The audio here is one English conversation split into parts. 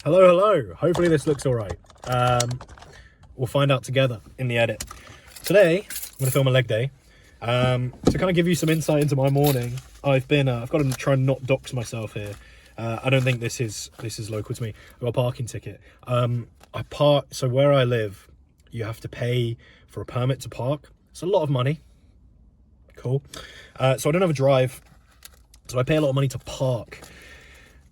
Hello, hello. Hopefully this looks all right. We'll find out together in the edit. Today, I'm going to film a leg day. To kind of give you some insight into my morning, I've got to try and not dox myself here. I don't think this is local to me. I've got a parking ticket. So where I live, you have to pay for a permit to park. It's a lot of money. Cool. So I don't have a drive, so I pay a lot of money to park.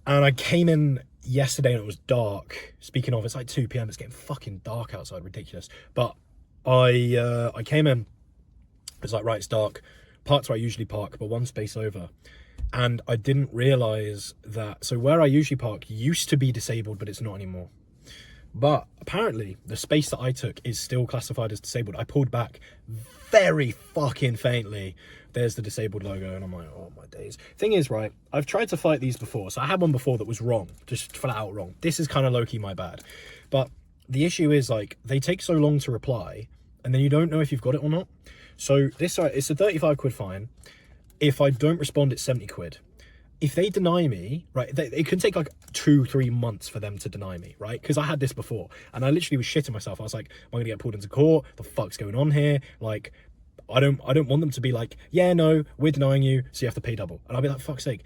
And I came in yesterday and it was dark. Speaking of, it's like 2 p.m. It's getting fucking dark outside, ridiculous. But I came in, it's like, right, it's dark. Parked where I usually park, but one space over. And I didn't realize that, so where I usually park used to be disabled, but it's not anymore. But apparently the space that I took is still classified as disabled. I pulled back very fucking faintly. There's the disabled logo and I'm like, oh my days. Thing is, right, I've tried to fight these before. So I had one before that was wrong, just flat out wrong. This is kind of low-key my bad. But the issue is, like, they take so long to reply and then you don't know if you've got it or not. So it's a 35 quid fine. If I don't respond, it's 70 quid. If they deny me, right, it can take like 2-3 months for them to deny me, right? Because I had this before and I literally was shitting myself. I was like, am I gonna get pulled into court? The fuck's going on here? Like, I don't want them to be like, yeah, no, we're denying you, so you have to pay double. And I'll be like, fuck's sake.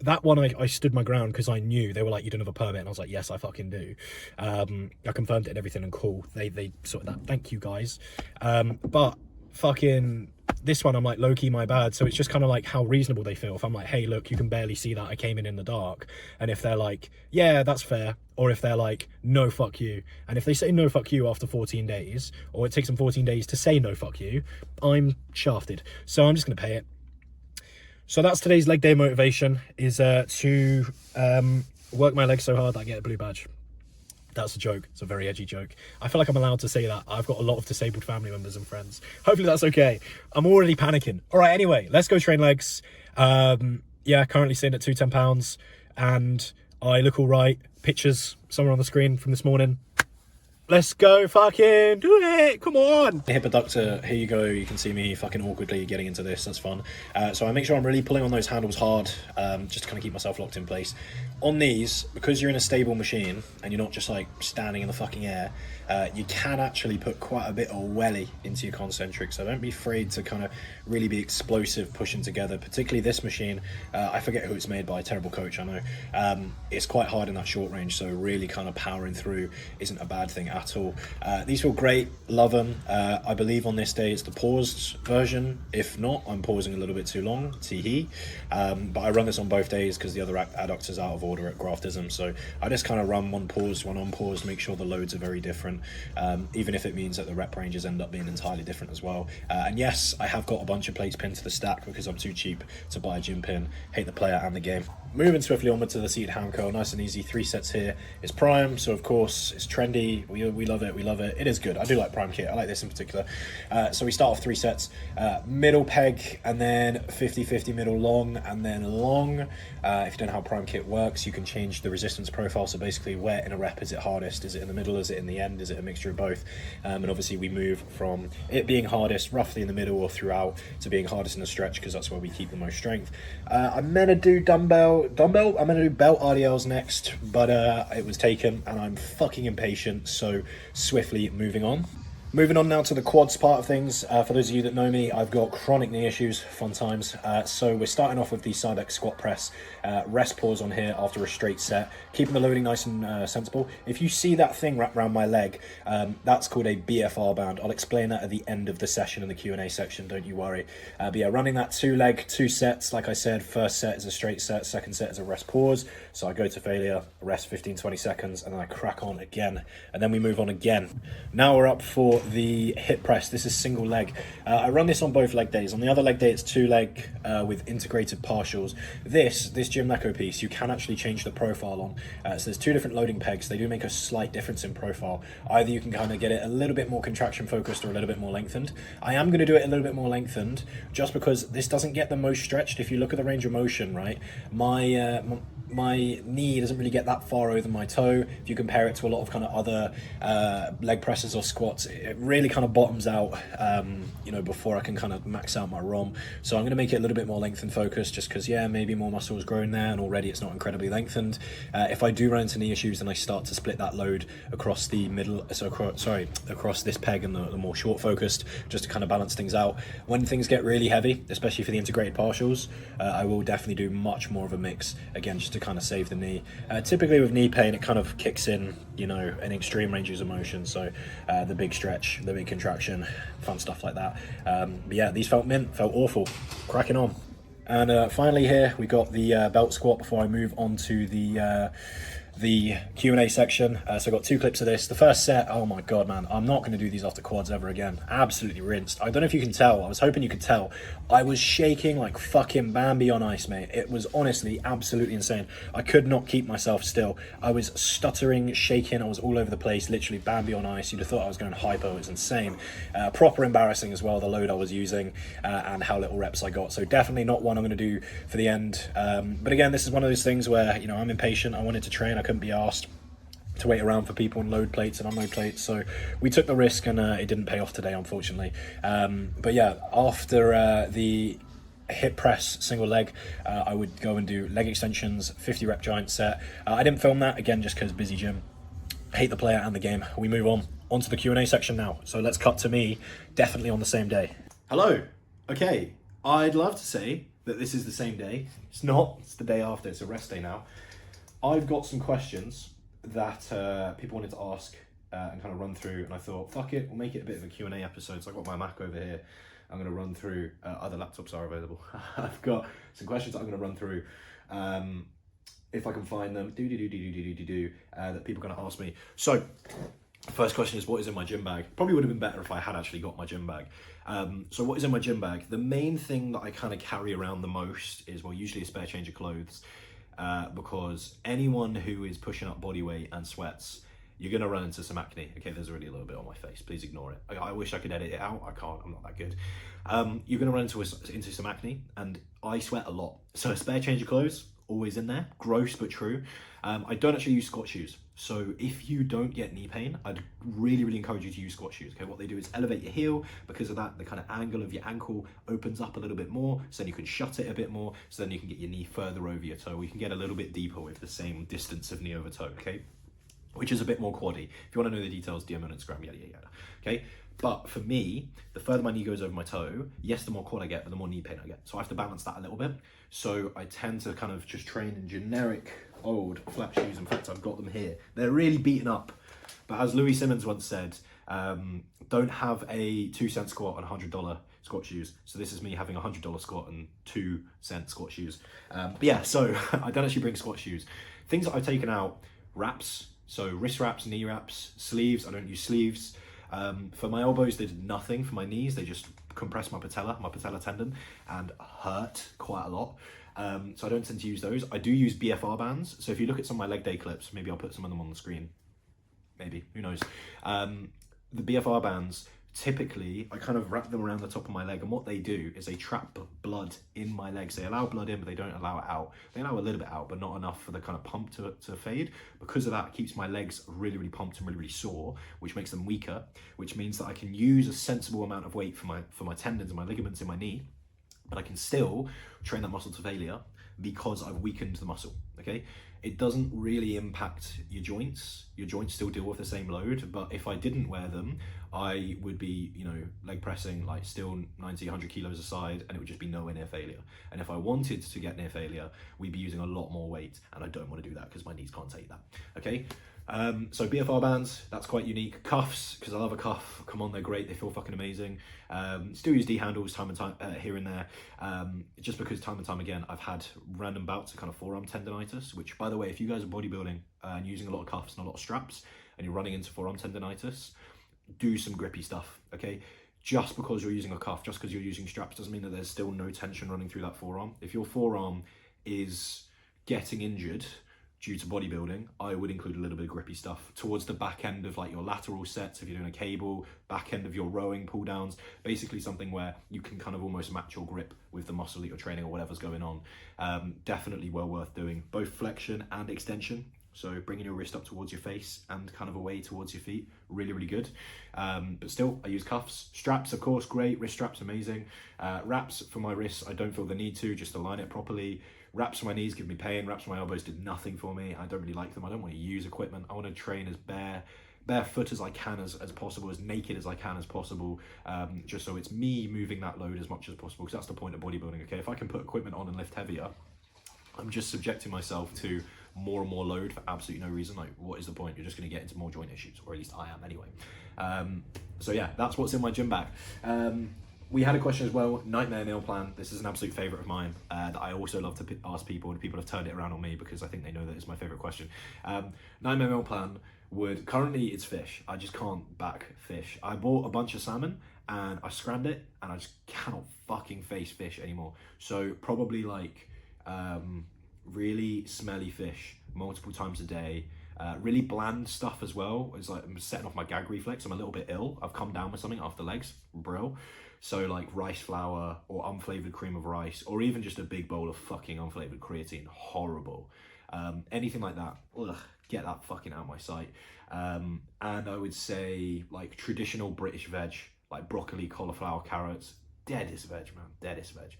That one, I stood my ground because I knew. They were like, you don't have a permit. And I was like, yes, I fucking do. I confirmed it and everything, and cool. They sorted that. Thank you, guys. But fucking this one, I'm like, low-key my bad. So it's just kind of like how reasonable they feel. If I'm like, hey, look, you can barely see that I came in the dark. And if they're like, yeah, that's fair. Or if they're like, no, fuck you. And if they say no, fuck you after 14 days, or it takes them 14 days to say no, fuck you, I'm shafted. So I'm just going to pay it. So that's today's leg day motivation, is to work my legs so hard that I get a blue badge. That's a joke. It's a very edgy joke. I feel like I'm allowed to say that. I've got a lot of disabled family members and friends. Hopefully that's okay. I'm already panicking. All right, anyway, let's go train legs. Yeah, currently sitting at 210 pounds and I look all right. Pictures somewhere on the screen from this morning. Let's go fucking do it. Come on. Hip abductor, here you go. You can see me fucking awkwardly getting into this. That's fun. So I make sure I'm really pulling on those handles hard, just to kind of keep myself locked in place. On these, because you're in a stable machine and you're not just like standing in the fucking air, you can actually put quite a bit of welly into your concentric. So don't be afraid to kind of really be explosive pushing together, particularly this machine. I forget who it's made by, terrible coach, I know. It's quite hard in that short range, so really kind of powering through isn't a bad thing at all. These feel great, love them. I believe on this day it's the paused version. If not, I'm pausing a little bit too long, tee-hee. But I run this on both days because the other adductor's out of order at graftism, so I just kind of run one paused, one unpaused, make sure the loads are very different, even if it means that the rep ranges end up being entirely different as well. And yes, I have got a bunch of plates pinned to the stack because I'm too cheap to buy a gym pin. Hate the player and the game. Moving swiftly onward to the seated ham curl, nice and easy. 3 sets here. It's prime, so of course it's trendy. We love it, we love it. It is good. I do like prime kit. I like this in particular. So we start off 3 sets, middle peg, and then 50-50 middle long, and then long. If you don't know how prime kit works, you can change the resistance profile. So basically, where in a rep is it hardest? Is it in the middle? Is it in the end? Is it a mixture of both? And obviously we move from it being hardest roughly in the middle or throughout to being hardest in the stretch, because that's where we keep the most strength. I'm gonna do dumbbell. I'm gonna do belt RDLs next, but it was taken and I'm fucking impatient, so swiftly moving on. Moving on now to the quads part of things. For those of you that know me, I've got chronic knee issues, fun times. So we're starting off with the side X squat press. Rest pause on here after a straight set, keeping the loading nice and sensible. If you see that thing wrapped around my leg, that's called a BFR band. I'll explain that at the end of the session in the Q&A section, don't you worry. But yeah, running that 2-leg, 2 sets. Like I said, first set is a straight set, second set is a rest pause. So I go to failure, rest 15-20 seconds, and then I crack on again. And then we move on again. Now we're up for the hip press. This is single leg. I run this on both leg days. On the other leg day, it's 2-leg with integrated partials. This Gym Leco piece, you can actually change the profile on. So there's 2 different loading pegs. They do make a slight difference in profile. Either you can kind of get it a little bit more contraction focused or a little bit more lengthened. I am going to do it a little bit more lengthened just because this doesn't get the most stretched. If you look at the range of motion, right, my my knee doesn't really get that far over my toe. If you compare it to a lot of kind of other leg presses or squats, it really kind of bottoms out, before I can kind of max out my ROM. So I'm going to make it a little bit more lengthened focused, just because, maybe more muscle has grown there and already it's not incredibly lengthened. If I do run into knee issues, then I start to split that load across the middle, across this peg and the more short focused, just to kind of balance things out. When things get really heavy, especially for the integrated partials, I will definitely do much more of a mix, again, just to kind of save the knee. Typically with knee pain, it kind of kicks in, an extreme ranges of motion. So the big stretch, the big contraction, fun stuff like that. But yeah, these felt awful. Cracking on. And finally here, we got the belt squat before I move on to the Q&A section. So I got 2 clips of this. The first set, oh my God, man, I'm not going to do these after quads ever again. Absolutely rinsed. I don't know if you can tell. I was hoping you could tell. I was shaking like fucking Bambi on ice, mate. It was honestly absolutely insane. I could not keep myself still. I was stuttering, shaking. I was all over the place, literally Bambi on ice. You'd have thought I was going hypo. It was insane. Proper embarrassing as well, the load I was using and how little reps I got. So definitely not one I'm going to do for the end. But again, this is one of those things where, I'm impatient. I wanted to train. I couldn't be asked to wait around for people and load plates and unload plates, so we took the risk, and it didn't pay off today, unfortunately. But yeah, after the hip press single leg, I would go and do leg extensions, 50 rep giant set. I didn't film that, again, just because busy gym. Hate the player and the game. We move on to the Q&A section now. So let's cut to me, definitely on the same day. Hello. Okay, I'd love to say that this is the same day. It's not. It's the day after. It's a rest day now. I've got some questions that people wanted to ask and kind of run through, and I thought, fuck it, we'll make it a bit of a Q&A episode. So I've got my Mac over here. I'm going to run through, other laptops are available. I've got some questions that I'm going to run through, if I can find them, that people are going to ask me. So, first question is, what is in my gym bag? Probably would have been better if I had actually got my gym bag. So what is in my gym bag? The main thing that I kind of carry around the most is, well, usually a spare change of clothes. Because anyone who is pushing up body weight and sweats, you're going to run into some acne. Okay, there's already a little bit on my face. Please ignore it. I wish I could edit it out. I can't. I'm not that good. You're going to run into some acne, and I sweat a lot. So a spare change of clothes, always in there. Gross, but true. I don't actually use squat shoes. So if you don't get knee pain, I'd really, really encourage you to use squat shoes. Okay, what they do is elevate your heel. Because of that, the kind of angle of your ankle opens up a little bit more, so then you can shut it a bit more, so then you can get your knee further over your toe. We can get a little bit deeper with the same distance of knee over toe, okay? Which is a bit more quaddy. If you want to know the details, DM on Instagram, yada, yada, yada. Okay? But for me, the further my knee goes over my toe, yes, the more quad I get, but the more knee pain I get. So I have to balance that a little bit. So I tend to kind of just train in generic old flat shoes. In fact, I've got them here. They're really beaten up. But as Louis Simmons once said, don't have a 2-cent squat on $100 squat shoes. So this is me having a $100 squat and 2-cent squat shoes. But yeah, so I don't actually bring squat shoes. Things that I've taken out, wraps. So wrist wraps, knee wraps, sleeves. I don't use sleeves. For my elbows, they did nothing. For my knees, they just compressed my patella tendon, and hurt quite a lot. So I don't tend to use those. I do use BFR bands. So if you look at some of my leg day clips, maybe I'll put some of them on the screen. Maybe, who knows? The BFR bands, typically, I kind of wrap them around the top of my leg, and what they do is they trap blood in my legs. They allow blood in, but they don't allow it out. They allow a little bit out, but not enough for the kind of pump to fade. Because of that, it keeps my legs really, really pumped and really, really sore, which makes them weaker, which means that I can use a sensible amount of weight for my tendons and my ligaments in my knee, but I can still train that muscle to failure because I've weakened the muscle, okay? It doesn't really impact your joints. Your joints still deal with the same load, but if I didn't wear them, I would be, leg pressing like still 90, 100 kilos aside, and it would just be nowhere near failure. And if I wanted to get near failure, we'd be using a lot more weight, and I don't want to do that because my knees can't take that, okay? So BFR bands, that's quite unique. Cuffs, because I love a cuff. Come on, they're great. They feel fucking amazing. Still use D handles time and time here and there. Just because time and time again, I've had random bouts of kind of forearm tendonitis, which, by the way, if you guys are bodybuilding and using a lot of cuffs and a lot of straps, and you're running into forearm tendonitis, do some grippy stuff, okay? Just because you're using a cuff, just because you're using straps, doesn't mean that there's still no tension running through that forearm. If your forearm is getting injured, due to bodybuilding, I would include a little bit of grippy stuff towards the back end of like your lateral sets, if you're doing a cable, back end of your rowing pull downs, basically something where you can kind of almost match your grip with the muscle that you're training or whatever's going on. Definitely well worth doing, both flexion and extension. So bringing your wrist up towards your face and kind of away towards your feet, really, really good. But still, I use cuffs. Straps, of course, great. Wrist straps, amazing. Wraps for my wrists, I don't feel the need to, just align it properly. Wraps for my knees give me pain. Wraps for my elbows did nothing for me. I don't really like them. I don't want to use equipment. I want to train as barefoot as I can as possible, as naked as I can as possible, just so it's me moving that load as much as possible, because that's the point of bodybuilding, okay? If I can put equipment on and lift heavier, I'm just subjecting myself to more and more load for absolutely no reason. Like, what is the point? You're just going to get into more joint issues, or at least I am anyway. So yeah, that's what's in my gym bag. We had a question as well, nightmare meal plan. This is an absolute favorite of mine that I also love to ask people, and people have turned it around on me because I think they know that it's my favorite question. Nightmare meal plan currently it's fish. I just can't back fish. I bought a bunch of salmon and I scrammed it and I just cannot fucking face fish anymore. So probably like really smelly fish multiple times a day. Really bland stuff as well. It's like I'm setting off my gag reflex. I'm a little bit ill. I've come down with something after legs, brill. So like rice flour or unflavored cream of rice, or even just a big bowl of fucking unflavored creatine, horrible. Anything like that, ugh, get that fucking out of my sight. And I would say like traditional British veg, like broccoli, cauliflower, carrots, deadest veg, man, deadest veg.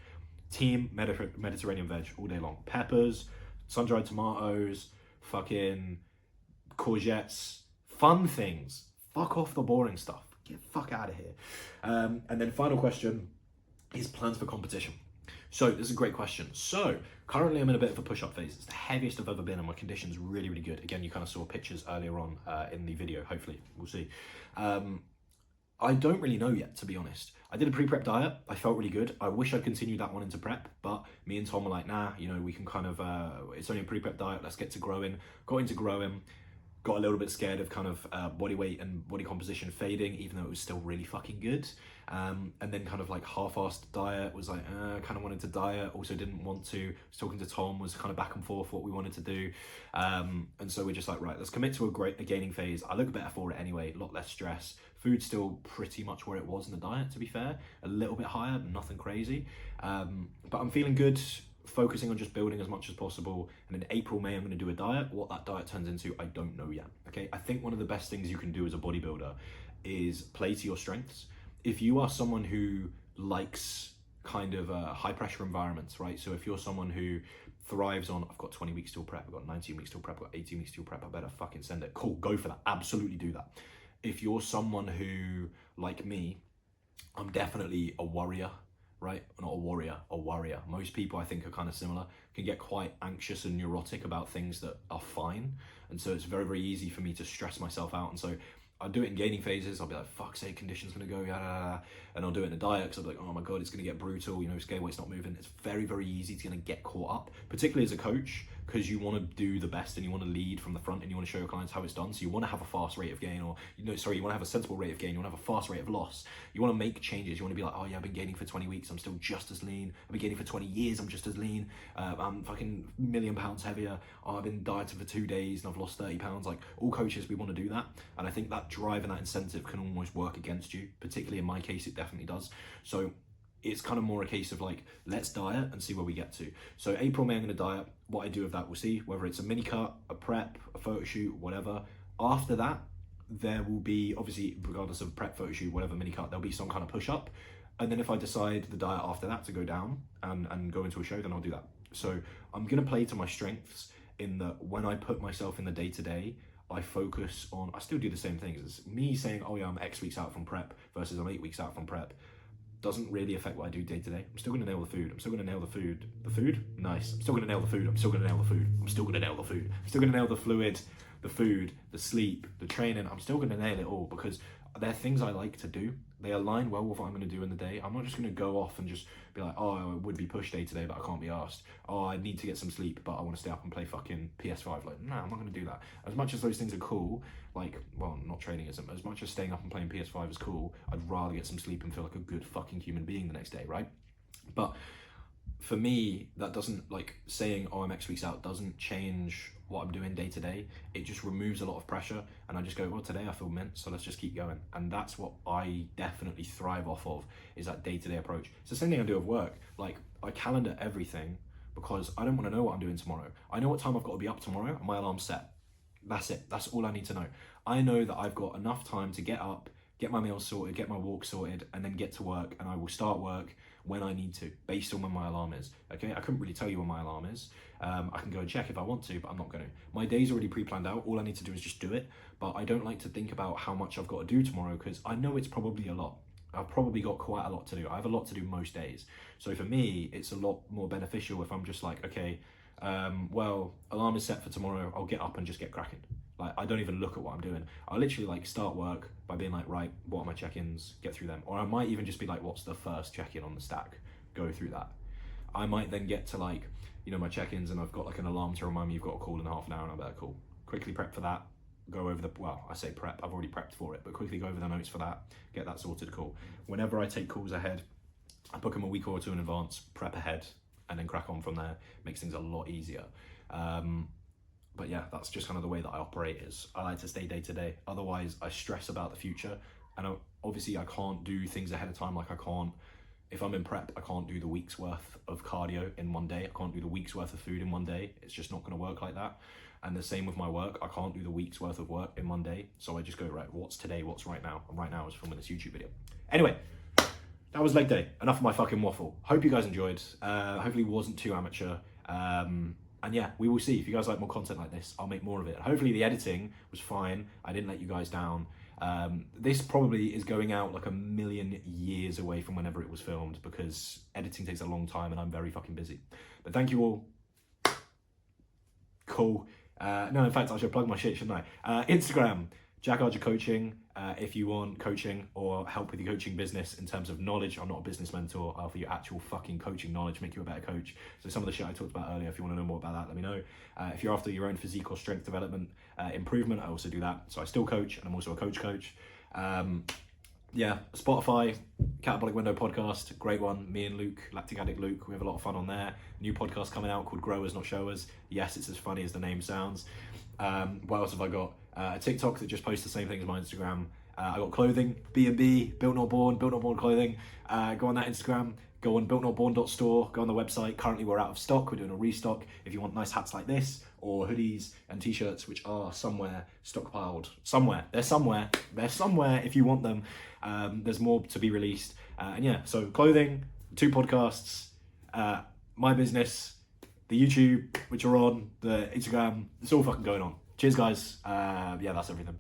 Team Mediterranean veg all day long. Peppers, sun-dried tomatoes, fucking courgettes, fun things. Fuck off the boring stuff. Get the fuck out of here. And then final question is plans for competition. So this is a great question. So currently I'm in a bit of a push-up phase. It's the heaviest I've ever been and my condition's really, really good. Again, you kind of saw pictures earlier on in the video, hopefully, we'll see. I don't really know yet, to be honest. I did a pre-prep diet. I felt really good. I wish I'd continued that one into prep, but me and Tom were like, nah, you know, we can kind of, it's only a pre-prep diet. Let's get to growing. Got into growing. Got a little bit scared of kind of body weight and body composition fading, even though it was still really fucking good. And then kind of like half-assed diet, was like, kind of wanted to diet, also didn't want to. Was talking to Tom, was kind of back and forth what we wanted to do. And so we're just like, right, let's commit to a gaining phase. I look better for it anyway, a lot less stress. Food's still pretty much where it was in the diet, to be fair. A little bit higher, but nothing crazy. But I'm feeling good, focusing on just building as much as possible. And in April, May, I'm going to do a diet. What that diet turns into, I don't know yet. Okay, I think one of the best things you can do as a bodybuilder is play to your strengths. If you are someone who likes kind of high pressure environments, right? So if you're someone who thrives on, I've got 20 weeks till prep, I've got 19 weeks till prep, I've got 18 weeks till prep, I better fucking send it. Cool, go for that. Absolutely do that. If you're someone who, like me, I'm definitely a warrior, right? Not a warrior, a worrier. Most people I think are kind of similar, can get quite anxious and neurotic about things that are fine. And so it's very, very easy for me to stress myself out. And so I'll do it in gaining phases. I'll be like, fuck's sake, condition's gonna go, yada. And I'll do it in a diet because I'll be like, oh my God, it's gonna get brutal. You know, scale weight's not moving. It's very, very easy to get caught up, particularly as a coach, because you want to do the best and you want to lead from the front and you want to show your clients how it's done. So you want to have a fast rate of gain, or you want to have a sensible rate of gain. You want to have a fast rate of loss. You want to make changes. You want to be like, oh yeah, I've been gaining for 20 weeks. I'm still just as lean. I've been gaining for 20 years. I'm just as lean. I'm fucking £1,000,000 heavier. Oh, I've been dieting for 2 days and I've lost 30 pounds. Like, all coaches, we want to do that. And I think that drive and that incentive can almost work against you. Particularly in my case, it definitely does. So it's kind of more a case of like, let's diet and see where we get to. So April, May, I'm going to diet. What I do with that, we'll see. Whether it's a mini cut, a prep, a photo shoot, whatever. After that, there will be, obviously, regardless of prep, photo shoot, whatever, mini cut, there'll be some kind of push up. And then if I decide the diet after that to go down and go into a show, then I'll do that. So I'm going to play to my strengths in that when I put myself in the day-to-day, I focus on, I still do the same things. It's me saying, oh yeah, I'm X weeks out from prep versus I'm 8 weeks out from prep. Doesn't really affect what I do day to day. I'm still gonna nail the food. I'm still gonna nail the food. The food? Nice. I'm still gonna nail the food. I'm still gonna nail the food. I'm still gonna nail the food. I'm still gonna nail the fluid, the food, the sleep, the training. I'm still gonna nail it all because they're things I like to do. They align well with what I'm gonna do in the day. I'm not just gonna go off and just be like, oh, I would be push day today, but I can't be asked. Oh, I need to get some sleep, but I wanna stay up and play fucking PS5. Like, nah, I'm not gonna do that. As much as those things are cool, like, well, not training isn't, as much as staying up and playing PS5 is cool, I'd rather get some sleep and feel like a good fucking human being the next day, right? But for me, that doesn't, like, saying, oh, I'm X weeks out doesn't change what I'm doing day to day. It just removes a lot of pressure, and I just go, well, today I feel mint, so let's just keep going. And that's what I definitely thrive off of, is that day-to-day approach. It's the same thing I do with work. Like, I calendar everything because I don't want to know what I'm doing tomorrow. I know what time I've got to be up tomorrow, and my alarm's set. That's it. That's all I need to know. I know that I've got enough time to get up, get my meals sorted, get my walk sorted, and then get to work, and I will start work when I need to, based on when my alarm is. Okay, I couldn't really tell you when my alarm is. I can go and check if I want to, but I'm not going to. My day's already pre-planned out. All I need to do is just do it, but I don't like to think about how much I've got to do tomorrow, because I know it's probably a lot. I've probably got quite a lot to do. I have a lot to do most days. So for me, it's a lot more beneficial if I'm just like, okay, well, alarm is set for tomorrow. I'll get up and just get cracking. Like, I don't even look at what I'm doing. I literally like start work by being like, right, what are my check-ins? Get through them. Or I might even just be like, what's the first check-in on the stack? Go through that. I might then get to like, you know, my check-ins, and I've got like an alarm to remind me you've got a call in half an hour, and I'm like, cool. Quickly prep for that. Go over the, well, I say prep, I've already prepped for it, but quickly go over the notes for that, get that sorted, cool. Whenever I take calls ahead, I book them a week or two in advance, prep ahead, and then crack on from there. Makes things a lot easier. But yeah, that's just kind of the way that I operate. Is I like to stay day to day. Otherwise, I stress about the future. And obviously I can't do things ahead of time. Like, I can't, if I'm in prep, I can't do the week's worth of cardio in one day. I can't do the week's worth of food in one day. It's just not going to work like that. And the same with my work. I can't do the week's worth of work in one day. So I just go, right, what's today? What's right now? And right now I was filming this YouTube video. Anyway, that was leg day. Enough of my fucking waffle. Hope you guys enjoyed. Hopefully it wasn't too amateur. And yeah, we will see. If you guys like more content like this, I'll make more of it. Hopefully the editing was fine. I didn't let you guys down. This probably is going out like a million years away from whenever it was filmed, because editing takes a long time and I'm very fucking busy. But thank you all. Cool. No, in fact, I should plug my shit, shouldn't I? Instagram, JackArcherCoaching. If you want coaching or help with your coaching business in terms of knowledge, I'm not a business mentor. I offer you actual fucking coaching knowledge, make you a better coach. So some of the shit I talked about earlier, if you want to know more about that, let me know. If you're after your own physique or strength development improvement, I also do that. So I still coach, and I'm also a coach. Yeah, Spotify, Catabolic Window podcast, great one. Me and Luke, Lactic Addict Luke, we have a lot of fun on there. New podcast coming out called Growers Not Showers. Yes, it's as funny as the name sounds. What else have I got? A TikTok that just posts the same thing as my Instagram. I got clothing, B&B, Built Not Born clothing. Go on that Instagram, go on builtnotborn.store, go on the website. Currently we're out of stock, we're doing a restock. If you want nice hats like this, or hoodies and t-shirts, which are somewhere stockpiled. They're somewhere if you want them. There's more to be released. And yeah, so clothing, 2 podcasts, my business, the YouTube, which are on, the Instagram, it's all fucking going on. Cheers guys. Yeah, that's everything.